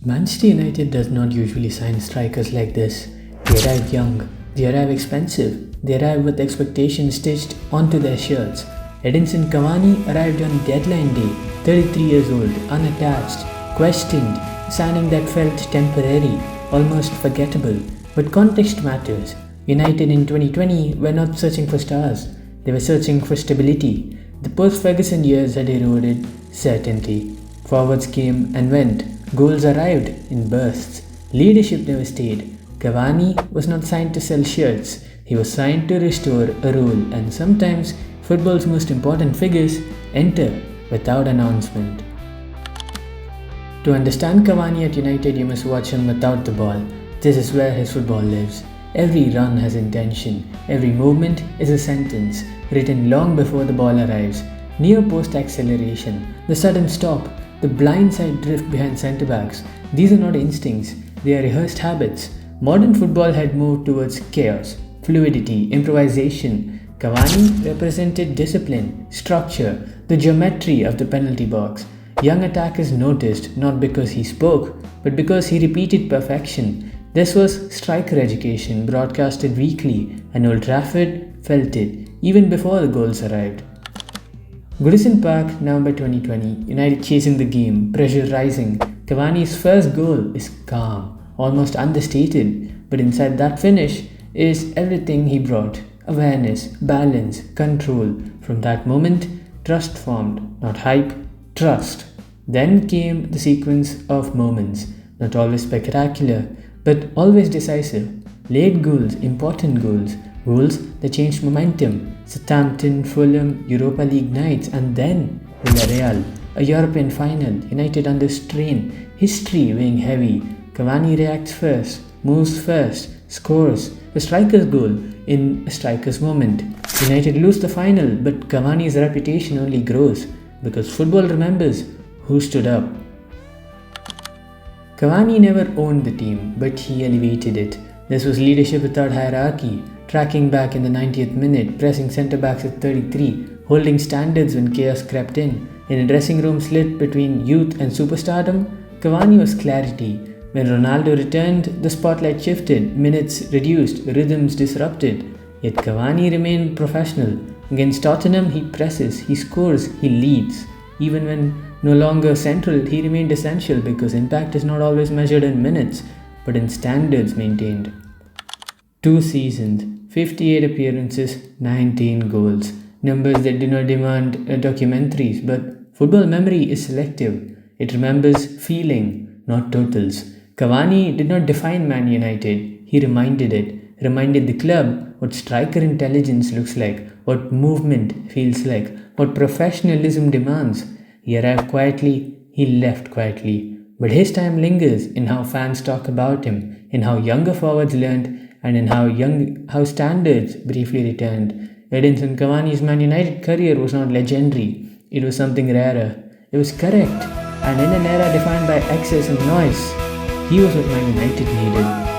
Manchester United does not usually sign strikers like this. They arrive young, they arrive expensive, they arrive with expectations stitched onto their shirts. Edinson Cavani arrived on deadline day, 33 years old, unattached, questioned, signing that felt temporary, almost forgettable. But context matters. United in 2020 were not searching for stars, they were searching for stability. The post-Ferguson years had eroded certainty. Forwards came and went, goals arrived in bursts. Leadership never stayed. Cavani was not signed to sell shirts, he was signed to restore a role, and sometimes football's most important figures enter without announcement. To understand Cavani at United, you must watch him without the ball. This is where his football lives. Every run has intention, every movement is a sentence written long before the ball arrives. Near post acceleration, the sudden stop, the blindside drift behind centre backs. These are not instincts, they are rehearsed habits. Modern football had moved towards chaos, fluidity, improvisation. Cavani represented discipline, structure, the geometry of the penalty box. Young attackers noticed not because he spoke, but because he repeated perfection. This was striker education broadcasted weekly, and Old Trafford felt it even before the goals arrived. Goodison Park, November 2020, United chasing the game, pressure rising. Cavani's first goal is calm, almost understated, but inside that finish is everything he brought: awareness, balance, control. From that moment, trust formed, not hype, trust. Then came the sequence of moments, not always spectacular, but always decisive. Late goals, important goals, goals that changed momentum. Southampton, Fulham, Europa League nights, and then Villarreal, a European final, United under strain, history weighing heavy. Cavani reacts first, moves first, scores a striker's goal in a striker's moment. United lose the final, but Cavani's reputation only grows because football remembers who stood up. Cavani never owned the team, but he elevated it. This was leadership without hierarchy, tracking back in the 90th minute, pressing centre-backs at 33, holding standards when chaos crept in a dressing room slit between youth and superstardom. Cavani was clarity. When Ronaldo returned, the spotlight shifted, minutes reduced, rhythms disrupted. Yet Cavani remained professional. Against Tottenham, he presses, he scores, he leads. Even when no longer central, he remained essential because impact is not always measured in minutes, but in standards maintained. 2 seasons, 58 appearances, 19 goals. Numbers that do not demand documentaries, but football memory is selective. It remembers feeling, not totals. Cavani did not define Man United, he reminded the club what striker intelligence looks like, what movement feels like, what professionalism demands. He arrived quietly, he left quietly. But his time lingers in how fans talk about him, in how younger forwards learned, and in how standards briefly returned. Edinson Cavani's Man United career was not legendary, it was something rarer. It was correct, and in an era defined by excess and noise, he was what Man United needed.